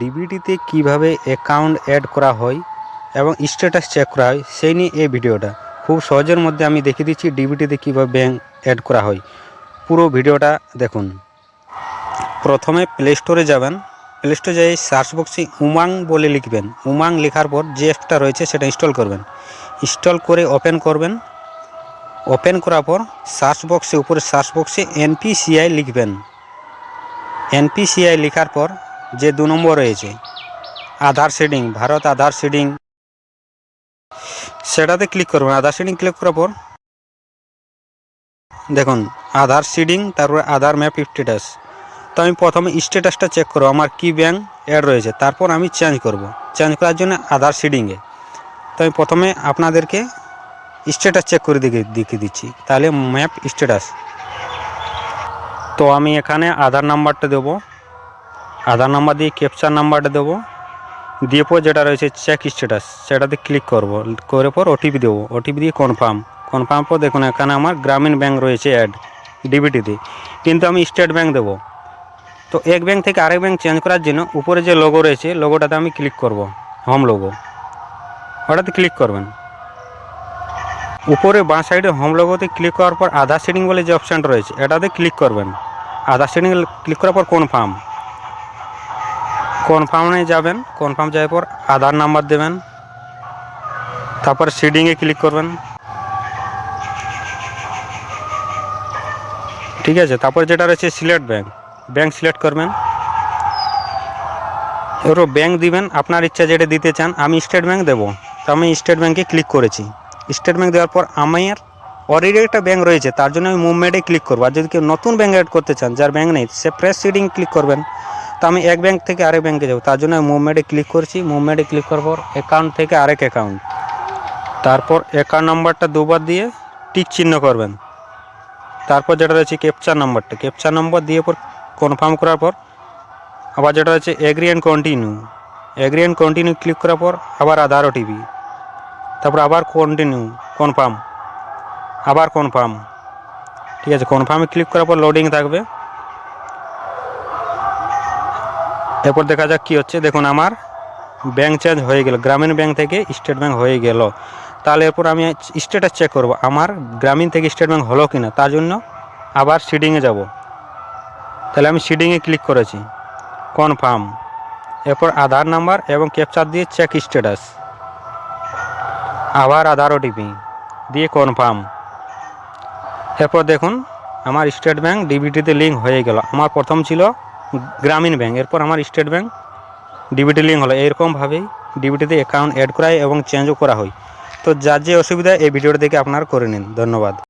ডিবিটিতে কিভাবে account add করা হয় এবং স্ট্যাটাস চেক করা হয় সেই নিয়ে এই ভিডিওটা। খুব সহজের মধ্যে আমি দেখিয়ে দিচ্ছি ডিবিটিতে কীভাবে ব্যাঙ্ক অ্যাড করা হয়। পুরো ভিডিওটা দেখুন। প্রথমে প্লে স্টোরে যাবেন। প্লে স্টোরে যাই সার্চ বক্সে উমাং বলে লিখবেন। উমাং লেখার পর যে অ্যাপটা রয়েছে সেটা ইনস্টল করবেন। ইনস্টল করে ওপেন করবেন। ওপেন করার পর সার্চ বক্সে উপরে সার্চ বক্সে এনপিসিআই লিখবেন। এনপিসিআই লেখার পর যে 2 নম্বর রয়েছে আধার শেডিং, ভারত আধার শেডিং, সেটাতে ক্লিক করবেন। আধার শেডিং ক্লিক করার পর দেখুন আধার শেডিং, তারপরে আধার ম্যাপ স্ট্যাটাস। তো আমি প্রথমে স্ট্যাটাসটা চেক করব আমার কি ব্যাঙ্ক অ্যাড রয়েছে, তারপর আমি চেঞ্জ করব। চেঞ্জ করার জন্য আধার শেডিংয়ে তো আমি প্রথমে আপনাদেরকে স্ট্যাটাস চেক করে দেখিয়ে দিচ্ছি। তাহলে ম্যাপ স্ট্যাটাস, তো আমি এখানে আধার নাম্বারটা দেবো। আধার নাম্বার দিয়ে ক্যাপচার নাম্বারটা দেবো, দিয়ে পর যেটা রয়েছে চেক স্ট্যাটাস সেটাতে ক্লিক করব। করে পর ওটিপি দেবো। ওটিপি দিয়ে কনফার্ম পর দেখুন এখানে আমার গ্রামীণ ব্যাঙ্ক রয়েছে অ্যাড ডিবিটিতে, কিন্তু আমি স্টেট ব্যাঙ্ক দেবো। তো এক ব্যাঙ্ক থেকে আরেক ব্যাঙ্ক চেঞ্জ করার জন্য উপরে যে লোগো রয়েছে লোগোটাতে আমি ক্লিক করব, হোম লোগো, ওটাতে ক্লিক করবেন। উপরে বাঁ সাইডে হোম লোগোতে ক্লিক করার পর আধার শেডিং বলে যে অপশানটা রয়েছে এটাতে ক্লিক করবেন। আধার শেডিং ক্লিক করার পর কনফার্মে যাবেন। কনফার্ম যাওয়ার পর আধার নাম্বার দেবেন, তারপর শেডিংয়ে ক্লিক করবেন। ঠিক আছে, তারপর যেটা রয়েছে সিলেক্ট ব্যাঙ্ক সিলেক্ট করবেন। এবার ব্যাঙ্ক দিবেন আপনার ইচ্ছা যেটা দিতে চান। আমি স্টেট ব্যাঙ্ক দেবো, তো আমি স্টেট ব্যাঙ্কে ক্লিক করেছি। স্টেট ব্যাঙ্ক দেওয়ার পর আমার অলরেডি একটা ব্যাঙ্ক রয়েছে, তার জন্য আমি মুভমেন্টে ক্লিক করবো। আর যদি কেউ নতুন ব্যাঙ্ক অ্যাড করতে চান যার ব্যাঙ্ক নেই, সে ফ্রেশ শেডিং ক্লিক করবেন। তো আমি এক ব্যাঙ্ক থেকে আরেক ব্যাঙ্কে যাবো, তার জন্য আমি মুভমেন্টে ক্লিক করছি। মুভমেন্টে ক্লিক করার পর অ্যাকাউন্ট থেকে আরেক অ্যাকাউন্ট, তারপর অ্যাকাউন্ট নাম্বারটা দুবার দিয়ে টিক চিহ্ন করবেন। তারপর যেটা রয়েছে ক্যাপচার নাম্বার দিয়ে পর কনফার্ম করার পর আবার যেটা হচ্ছে এগ্রি অ্যান্ড কন্টিনিউ ক্লিক করার পর আবার আধার ওটিপি, তারপর আবার কনফার্ম। ঠিক আছে, কনফার্মে ক্লিক করার পর লোডিং থাকবে। এরপর দেখা যাক কী হচ্ছে। দেখুন আমার ব্যাঙ্ক চেঞ্জ হয়ে গেল, গ্রামীণ ব্যাঙ্ক থেকে স্টেট ব্যাঙ্ক হয়ে গেল। তাহলে এরপর আমি স্ট্যাটাস চেক করব আমার গ্রামীণ থেকে স্টেট ব্যাঙ্ক হলো কিনা। তার জন্য আবার শেডিংয়ে যাব। তাহলে আমি শেডিংয়ে ক্লিক করেছি, কনফার্ম। এরপর আধার নাম্বার এবং ক্যাপচার দিয়ে চেক স্ট্যাটাস, আবার আধার ওটিপি দিয়ে কনফার্ম। এরপর দেখুন আমার স্টেট ব্যাঙ্ক ডিবিটিতে লিঙ্ক হয়ে গেল। আমার প্রথম ছিল গ্রামীণ ব্যাঙ্ক, এরপর আমার স্টেট ব্যাঙ্ক ডিবিটি লিঙ্ক হলো। এরকমভাবেই ডিবিটিতে অ্যাকাউন্ট অ্যাড করা হয় এবং চেঞ্জও করা হয়। তো যার যে অসুবিধা এই ভিডিওটা দেখে আপনারা করে নিন। ধন্যবাদ।